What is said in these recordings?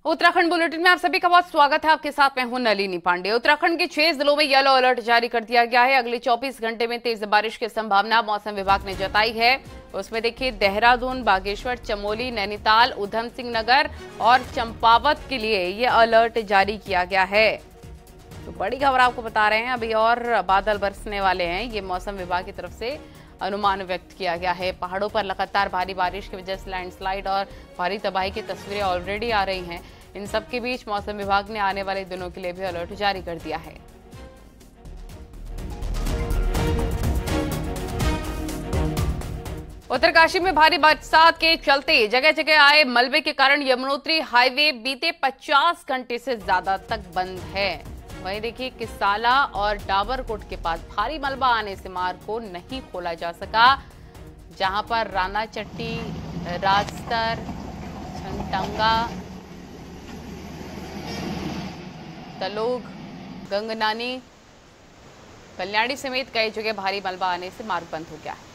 Uttarakhand bulletin में आप सभी का बहुत स्वागत है। आपके साथ मैं हूं नलिनी पांडे। उत्तराखंड के 6 जिलों में येलो अलर्ट जारी कर दिया गया है। अगले 24 घंटे में तेज बारिश की संभावना मौसम विभाग ने जताई है। उसमें देखिए देहरादून, बागेश्वर, चमोली, नैनीताल, उधम सिंह नगर और चंपावत के लिए ये अलर्ट जारी किया गया है। तो बड़ी खबर आपको बता रहे हैं, अभी और बादल बरसने वाले हैं, ये मौसम विभाग की तरफ से अनुमान व्यक्त किया गया है। पहाड़ों पर लगातार भारी बारिश की वजह से लैंडस्लाइड और भारी तबाही की तस्वीरें ऑलरेडी आ रही हैं। इन सब के बीच मौसम विभाग ने आने वाले दिनों के लिए भी अलर्ट जारी कर दिया है। उत्तरकाशी में भारी बरसात के चलते जगह जगह आए मलबे के कारण यमुनोत्री हाईवे बीते 50 घंटे से ज्यादा तक बंद है। वहीं देखिए किसाला और डाबरकोट के पास भारी मलबा आने से मार्ग को नहीं खोला जा सका, जहां पर राना चट्टी, राजतर, छंटंगा, तलोग, गंगनानी, कल्याणी समेत कई जगह भारी मलबा आने से मार्ग बंद हो गया है।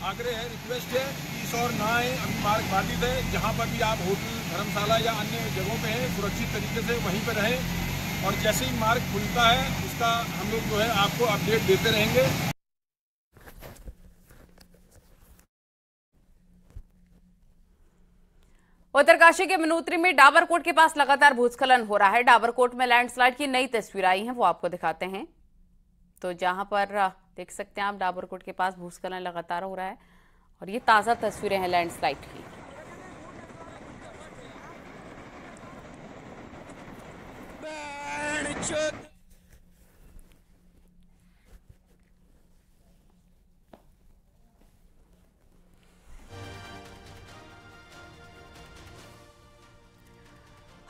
आग्रह है, रिक्वेस्ट है कि इस और ना आए। अभी मार्ग बाधित है। जहां पर भी आप होटल, धर्मशाला या अन्य जगहों पे हैं, सुरक्षित तरीके से वहीं पर रहें और जैसे ही मार्ग खुलता है उसका हम लोग जो है आपको अपडेट देते रहेंगे। उत्तरकाशी के मनोत्री में डाबरकोट के पास लगातार भूस्खलन हो रहा है। डाबरकोट में लैंडस्लाइड की नई तस्वीर आई है, वो आपको दिखाते हैं। तो जहां पर देख सकते हैं आप, डाबरकोट के पास भूस्खलन लगातार हो रहा है और ये ताजा तस्वीरें हैं लैंडस्लाइड की।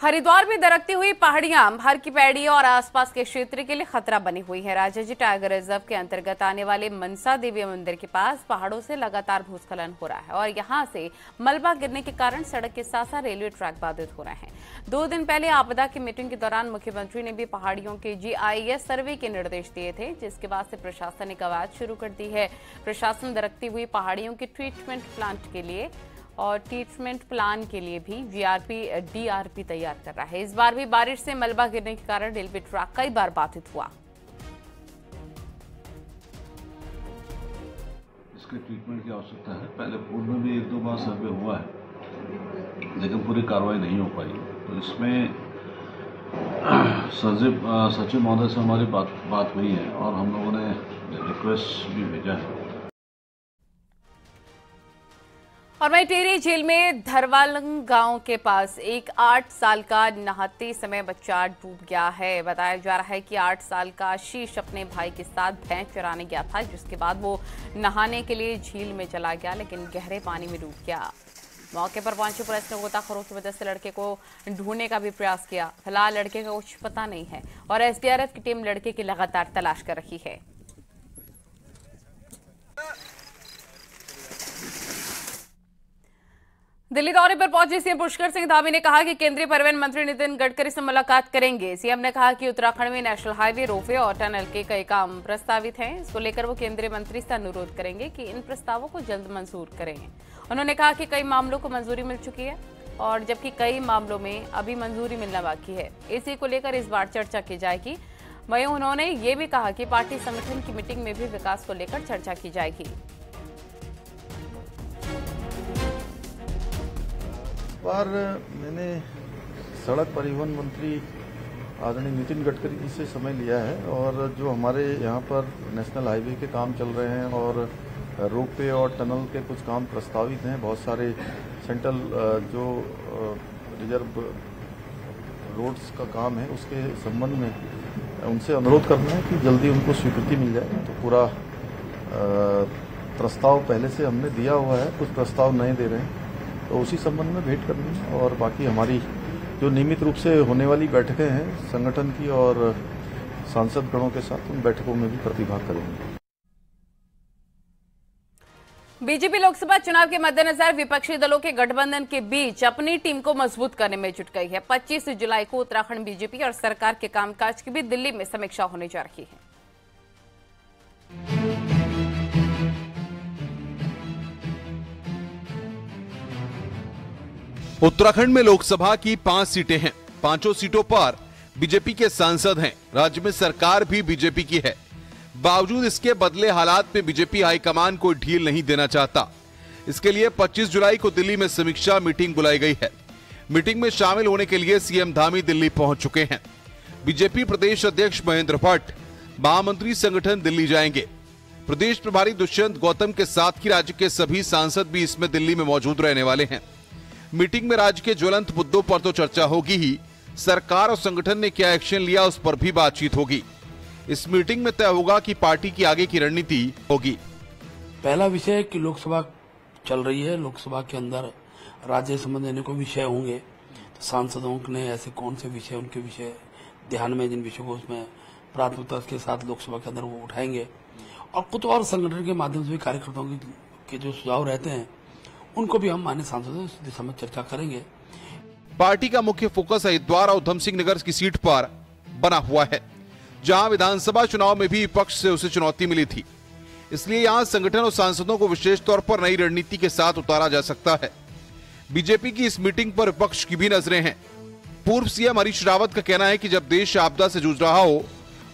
हरिद्वार में दरकती हुई पहाड़ियां हर की पैड़ी और आसपास के क्षेत्र के लिए खतरा बनी हुई है। राजाजी टाइगर रिजर्व के अंतर्गत आने वाले मनसा देवी मंदिर के पास पहाड़ों से लगातार भूस्खलन हो रहा है और यहां से मलबा गिरने के कारण सड़क के साथ साथ रेलवे ट्रैक बाधित हो रहे हैं। 2 दिन पहले आपदा की मीटिंग के दौरान मुख्यमंत्री ने भी पहाड़ियों के GIS सर्वे के निर्देश दिए थे, जिसके बाद से प्रशासन ने कवायद शुरू कर दी है। प्रशासन दरकती हुई पहाड़ियों के ट्रीटमेंट प्लान के लिए भी DRP तैयार कर रहा है। इस बार भी बारिश से मलबा गिरने के कारण रेलवे ट्रैक कई बार बाधित हुआ। इसके ट्रीटमेंट की आवश्यकता है। पहले पूर्व में भी 1-2 बार सर्वे हुआ है, लेकिन पूरी कार्रवाई नहीं हो पाई। तो इसमें सचिव महोदय से हमारी बात हुई है और हम लोगों ने रिक्वेस्ट भी भेजा है। और वहीं टिहरी झील में धरवालंग गांव के पास एक 8 साल का नहाते समय बच्चा डूब गया है। बताया जा रहा है कि 8 साल का आशीष अपने भाई के साथ भैंस चराने गया था, जिसके बाद वो नहाने के लिए झील में चला गया, लेकिन गहरे पानी में डूब गया। मौके पर पहुंची पुलिस ने गोताखोरों की मदद से लड़के को ढूंढने का भी प्रयास किया। फिलहाल लड़के का कुछ पता नहीं है और SDRF की टीम लड़के की लगातार तलाश कर रही है। दिल्ली दौरे पर पहुंचे सीएम पुष्कर सिंह धामी ने कहा कि केंद्रीय परिवहन मंत्री नितिन गडकरी से मुलाकात करेंगे। सीएम ने कहा कि उत्तराखंड में नेशनल हाईवे, रोपवे और टनल के कई काम प्रस्तावित हैं। इसको लेकर वो केंद्रीय मंत्री से अनुरोध करेंगे कि इन प्रस्तावों को जल्द मंजूर करें। उन्होंने कहा कि कई मामलों को मंजूरी मिल चुकी है और जबकि कई मामलों में अभी मंजूरी मिलना बाकी है। इसी को लेकर इस बार चर्चा की जाएगी। वहीं उन्होंने ये भी कहा कि पार्टी संगठन की मीटिंग में भी विकास को लेकर चर्चा की जाएगी। बार मैंने सड़क परिवहन मंत्री आदरणीय नितिन गडकरी जी से समय लिया है और जो हमारे यहाँ पर नेशनल हाईवे के काम चल रहे हैं और रोपवे और टनल के कुछ काम प्रस्तावित हैं, बहुत सारे सेंट्रल जो रिजर्व रोड्स का काम है उसके संबंध में उनसे अनुरोध करना है कि जल्दी उनको स्वीकृति मिल जाए। तो पूरा प्रस्ताव पहले से हमने दिया हुआ है, कुछ प्रस्ताव नए दे रहे हैं, तो उसी संबंध में भेंट करनी है। और बाकी हमारी जो नियमित रूप से होने वाली बैठकें हैं संगठन की और सांसद गणों के साथ, उन बैठकों में भी प्रतिभाग करेंगे। बीजेपी लोकसभा चुनाव के मद्देनजर विपक्षी दलों के गठबंधन के बीच अपनी टीम को मजबूत करने में जुट गई है। 25 जुलाई को उत्तराखंड बीजेपी और सरकार के कामकाज की भी दिल्ली में समीक्षा होने जा रही है। उत्तराखंड में लोकसभा की 5 सीटें हैं। 5 सीटों पर बीजेपी के सांसद हैं। राज्य में सरकार भी बीजेपी की है। बावजूद इसके बदले हालात में बीजेपी हाईकमान कोई ढील नहीं देना चाहता। इसके लिए 25 जुलाई को दिल्ली में समीक्षा मीटिंग बुलाई गई है। मीटिंग में शामिल होने के लिए सीएम धामी दिल्ली पहुंच चुके हैं। बीजेपी प्रदेश अध्यक्ष महेंद्र भट्ट महामंत्री संगठन दिल्ली जाएंगे। प्रदेश प्रभारी दुष्यंत गौतम के साथ ही राज्य के सभी सांसद भी इसमें दिल्ली में मौजूद रहने वाले हैं। मीटिंग में राज्य के ज्वलंत मुद्दों पर तो चर्चा होगी ही, सरकार और संगठन ने क्या एक्शन लिया उस पर भी बातचीत होगी। इस मीटिंग में तय होगा कि पार्टी की आगे की रणनीति होगी। पहला विषय कि लोकसभा चल रही है, लोकसभा के अंदर राज्य संबंधी अनेकों विषय होंगे, तो सांसदों ने ऐसे कौन से विषय, उनके विषय ध्यान में, जिन विषयों को उसमें प्राथमिकता के साथ लोकसभा के अंदर वो उठाएंगे। और कुछ और संगठन के माध्यम से भी कार्यकर्ताओं के जो सुझाव रहते हैं उनको भी हम माननीय सांसदों से दिशा में चर्चा करेंगे। पार्टी का मुख्य फोकस हरिद्वार और उधम सिंह नगर की सीट पर बना हुआ है, जहां विधानसभा चुनाव में भी विपक्ष से उसे चुनौती मिली थी। इसलिए यहां संगठन और सांसदों को विशेष तौर पर नई रणनीति के साथ उतारा जा सकता है। बीजेपी की इस मीटिंग पर विपक्ष की भी नजरें हैं। पूर्व सीएम हरीश रावत का कहना है कि जब देश आपदा से जूझ रहा हो,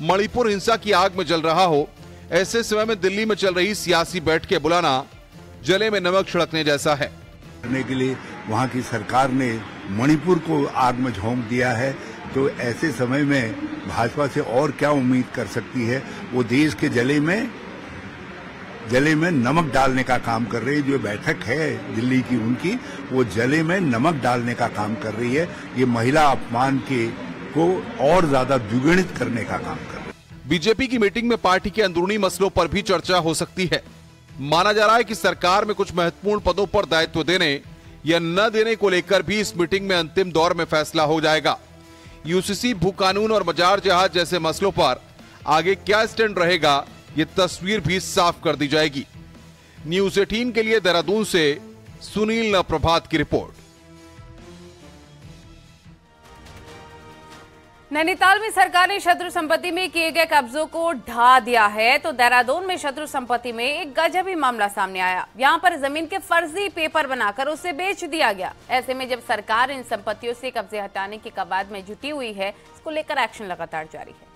मणिपुर हिंसा की आग में जल रहा हो, ऐसे समय में दिल्ली में चल रही सियासी बैठकें बुलाना जले में नमक छिड़कने जैसा है। करने के लिए वहां की सरकार ने मणिपुर को आग में झोंक दिया है, तो ऐसे समय में भाजपा से और क्या उम्मीद कर सकती है। वो देश के जले में नमक डालने का काम कर रही है। जो बैठक है दिल्ली की उनकी, वो जले में नमक डालने का काम कर रही है। ये महिला अपमान को और ज्यादा द्विगुणित करने का काम कर रही है। बीजेपी की मीटिंग में पार्टी के अंदरूनी मसलों पर भी चर्चा हो सकती है। माना जा रहा है कि सरकार में कुछ महत्वपूर्ण पदों पर दायित्व देने या न देने को लेकर भी इस मीटिंग में अंतिम दौर में फैसला हो जाएगा। यूसीसी, भू कानून और मजार जहाज जैसे मसलों पर आगे क्या स्टैंड रहेगा, ये तस्वीर भी साफ कर दी जाएगी। न्यूज़ 18 के लिए देहरादून से सुनील प्रभात की रिपोर्ट। नैनीताल में सरकार ने शत्रु संपत्ति में किए गए कब्जों को ढा दिया है, तो देहरादून में शत्रु संपत्ति में एक गजबी मामला सामने आया। यहां पर जमीन के फर्जी पेपर बनाकर उसे बेच दिया गया। ऐसे में जब सरकार इन संपत्तियों से कब्जे हटाने की कवायद में जुटी हुई है, इसको लेकर एक्शन लगातार जारी है।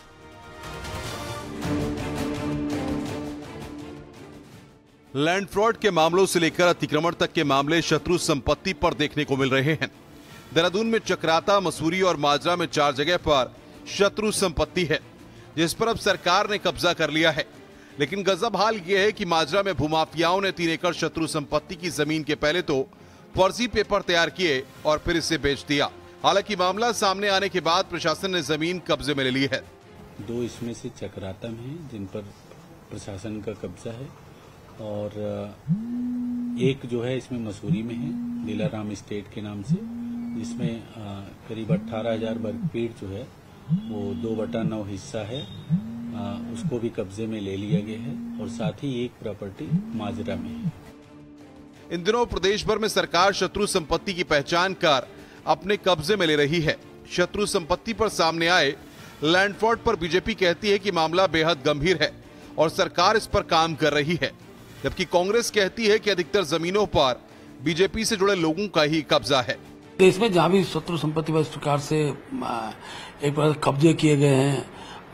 लैंड फ्रॉड के मामलों से लेकर अतिक्रमण तक के मामले शत्रु संपत्ति पर देखने को मिल रहे हैं। देहरादून में चक्राता, मसूरी और माजरा में 4 जगह पर शत्रु संपत्ति है, जिस पर अब सरकार ने कब्जा कर लिया है। लेकिन गजब हाल यह है कि माजरा में भूमाफियाओं ने 3 एकड़ शत्रु संपत्ति की जमीन के पहले तो फर्जी पेपर तैयार किए और फिर इसे बेच दिया। हालांकि मामला सामने आने के बाद प्रशासन ने जमीन कब्जे में ले ली है। 2 इसमें से चक्राता में है, जिन पर प्रशासन का कब्जा है, और एक जो है इसमें मसूरी में है, लीलाराम स्टेट के नाम से, जिसमें करीब 18,000 वर्ग फीट जो है वो 2/9 हिस्सा है, उसको भी कब्जे में ले लिया गया है। और साथ ही एक प्रॉपर्टी माजरा में है। इन दिनों प्रदेश भर में सरकार शत्रु संपत्ति की पहचान कर अपने कब्जे में ले रही है। शत्रु संपत्ति पर सामने आए लैंड फ्रॉड पर बीजेपी कहती है कि मामला बेहद गंभीर है और सरकार इस पर काम कर रही है, जबकि कांग्रेस कहती है कि अधिकतर जमीनों पर बीजेपी से जुड़े लोगों का ही कब्जा है। देश में जहां भी शत्रु संपत्ति पर सरकार से एक बार कब्जे किए गए हैं,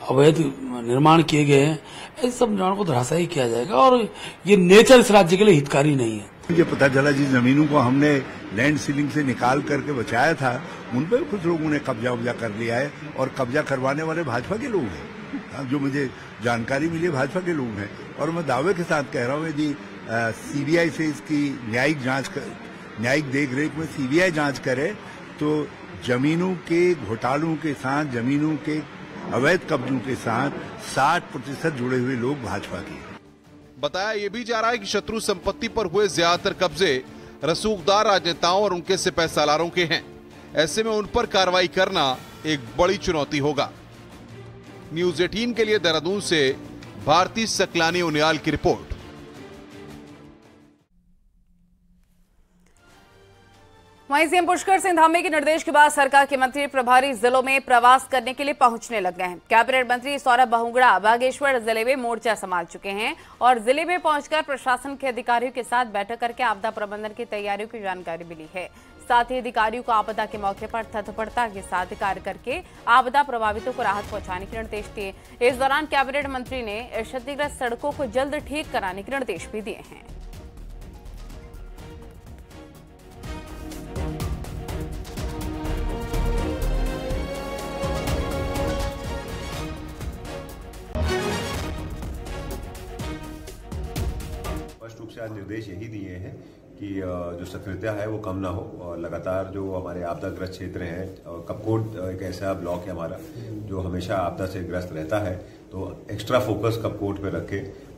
अवैध निर्माण किए गए हैं, इस सब निर्माण को धराशायी किया जाएगा और ये नेचर इस राज्य के लिए हितकारी नहीं है। मुझे पता चला जिस जमीनों को हमने लैंड सीलिंग से निकाल करके बचाया था, उन पर कुछ लोगों ने कब्जा कर लिया है और कब्जा करवाने वाले भाजपा के लोग हैं। जो मुझे जानकारी मिली है, भाजपा के लोग हैं। और मैं दावे के साथ कह रहा हूँ, यदि सीबीआई से इसकी न्यायिक देखरेख में सीबीआई जांच करे तो जमीनों के घोटालों के साथ, जमीनों के अवैध कब्जों के साथ 60% जुड़े हुए लोग भाजपा के। बताया ये भी जा रहा है कि शत्रु संपत्ति पर हुए ज्यादातर कब्जे रसूखदार राजनेताओं और उनके सिपहसालारों के हैं। ऐसे में उन पर कार्रवाई करना एक बड़ी चुनौती होगा। न्यूज़ 18 के लिए देहरादून से भारती सकलानी उनियाल की रिपोर्ट। वहीं सीएम पुष्कर सिंह धामी के निर्देश के बाद सरकार के मंत्री प्रभारी जिलों में प्रवास करने के लिए पहुंचने लग गए हैं। कैबिनेट मंत्री सौरभ बहुगुणा बागेश्वर जिले में मोर्चा संभाल चुके हैं और जिले में पहुंचकर प्रशासन के अधिकारियों के साथ बैठक करके आपदा प्रबंधन की तैयारियों की जानकारी मिली है। साथ ही अधिकारियों को आपदा के मौके पर तत्परता के साथ कार्य करके आपदा प्रभावितों को राहत पहुंचाने के निर्देश दिए। इस दौरान कैबिनेट मंत्री ने क्षतिग्रस्त सड़कों को जल्द ठीक कराने के निर्देश भी दिए हैं। स्पष्ट रूप से आज निर्देश यही दिए हैं कि जो सक्रियता है वो कम ना हो और लगातार जो हमारे आपदाग्रस्त क्षेत्र हैं, कपकोट एक ऐसा ब्लॉक है हमारा जो हमेशा आपदा से ग्रस्त रहता है, तो एक्स्ट्रा फोकस कपकोट पे रखें।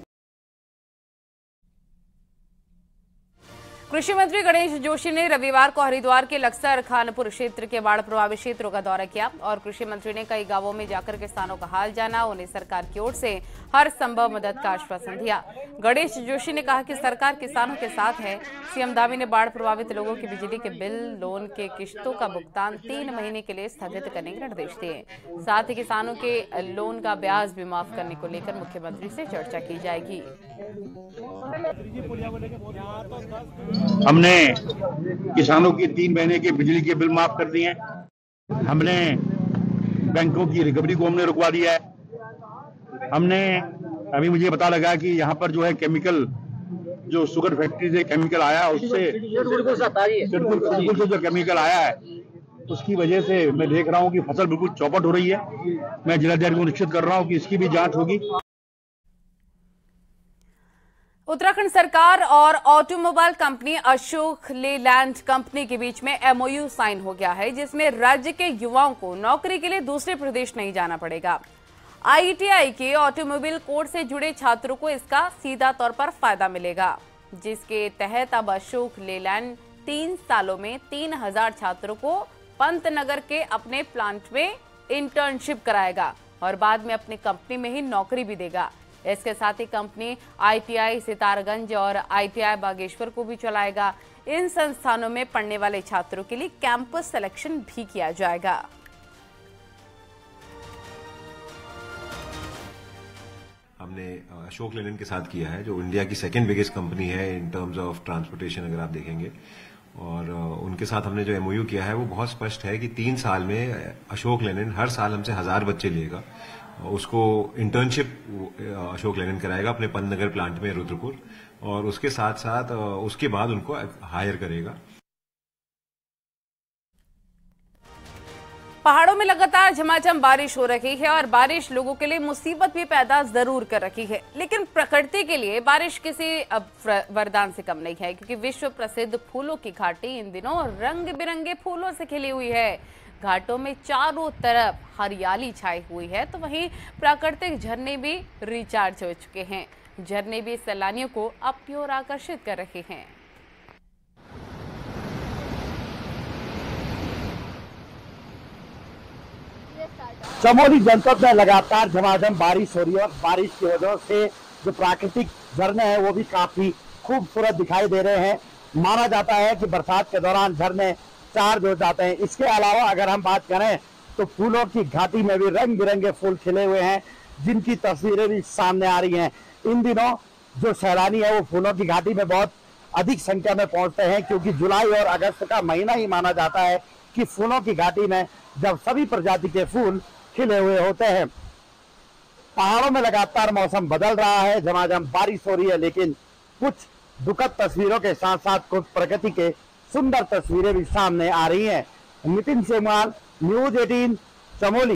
कृषि मंत्री गणेश जोशी ने रविवार को हरिद्वार के लक्सर खानपुर क्षेत्र के बाढ़ प्रभावित क्षेत्रों का दौरा किया और कृषि मंत्री ने कई गांवों में जाकर किसानों का हाल जाना, उन्हें सरकार की ओर से हर संभव मदद का आश्वासन दिया। गणेश जोशी ने कहा कि सरकार किसानों के साथ है। सीएम दावी ने बाढ़ प्रभावित लोगों की बिजली के बिल, लोन के किश्तों का भुगतान 3 महीने के लिए स्थगित करने के निर्देश दिए। साथ ही किसानों के लोन का ब्याज भी माफ करने को लेकर मुख्यमंत्री से चर्चा की जाएगी। हमने किसानों की 3 महीने के बिजली के बिल माफ कर दिए हैं। हमने बैंकों की रिकवरी को हमने रुकवा दिया है। हमने अभी मुझे पता लगा कि यहाँ पर जो है केमिकल, जो शुगर फैक्ट्री से केमिकल आया, उससे बिल्कुल से जो केमिकल आया है उसकी वजह से मैं देख रहा हूँ कि फसल बिल्कुल चौपट हो रही है। मैं जिलाधिकारी को निश्चित कर रहा हूँ कि इसकी भी जांच होगी। उत्तराखंड सरकार और automobile company Ashok Leyland company के बीच में एमओयू साइन हो गया है, जिसमें राज्य के युवाओं को नौकरी के लिए दूसरे प्रदेश नहीं जाना पड़ेगा। आईटीआई के ऑटोमोबाइल कोर्स से जुड़े छात्रों को इसका सीधा तौर पर फायदा मिलेगा, जिसके तहत अब अशोक लेलैंड 3 सालों में 3000 छात्रों को पंतनगर के अपने प्लांट में इंटर्नशिप कराएगा और बाद में अपनी कंपनी में ही नौकरी भी देगा। इसके साथ ही कंपनी आईटीआई सितारगंज और आईटीआई बागेश्वर को भी चलाएगा। इन संस्थानों में पढ़ने वाले छात्रों के लिए कैंपस सिलेक्शन भी किया जाएगा। हमने अशोक लेलैंड के साथ किया है, जो इंडिया की 2nd बिगेस्ट कंपनी है इन टर्म्स ऑफ ट्रांसपोर्टेशन अगर आप देखेंगे, और उनके साथ हमने जो एमओयू किया है वो बहुत स्पष्ट है कि 3 साल में अशोक लेलैंड हर साल हमसे 1000 बच्चे लेगा। उसको इंटर्नशिप अशोक लेलैंड कराएगा अपने पंतनगर प्लांट में रुद्रपुर, और उसके साथ साथ उसके बाद उनको हायर करेगा। पहाड़ों में लगातार झमाझम बारिश हो रही है और बारिश लोगों के लिए मुसीबत भी पैदा जरूर कर रही है, लेकिन प्रकृति के लिए बारिश किसी वरदान से कम नहीं है, क्योंकि विश्व प्रसिद्ध फूलों की घाटी इन दिनों रंग बिरंगे फूलों से खिली हुई है। घाटों में चारों तरफ हरियाली छाई हुई है, तो वहीं प्राकृतिक झरने भी रिचार्ज हो चुके हैं। झरने भी सैलानियों को अपनी ओर आकर्षित कर रहे हैं। चमोली जनपद में लगातार झमाझम बारिश हो रही है और बारिश की वजह से जो प्राकृतिक झरने हैं वो भी काफी खूबसूरत दिखाई दे रहे हैं। माना जाता है कि बरसात के दौरान झरने चार्ज हो जाते हैं। इसके अलावा अगर हम बात करें तो फूलों की घाटी में भी रंग बिरंगे फूल खिले हुए हैं, जिनकी तस्वीरें भी सामने आ रही हैं। इन दिनों जो सैलानी है वो फूलों की घाटी में बहुत अधिक संख्या में पहुंचते हैं, क्योंकि जुलाई और अगस्त का महीना ही माना जाता है कि फूलों की घाटी में जब सभी प्रजाति के फूल खिले हुए होते हैं। पहाड़ों में लगातार मौसम बदल रहा है, झमाझम बारिश हो रही है, लेकिन कुछ दुखद तस्वीरों के साथ साथ कुछ प्रकृति के सुंदर तस्वीरें भी सामने आ रही हैं। नितिन सेमवाल, न्यूज़ 18, चमोली।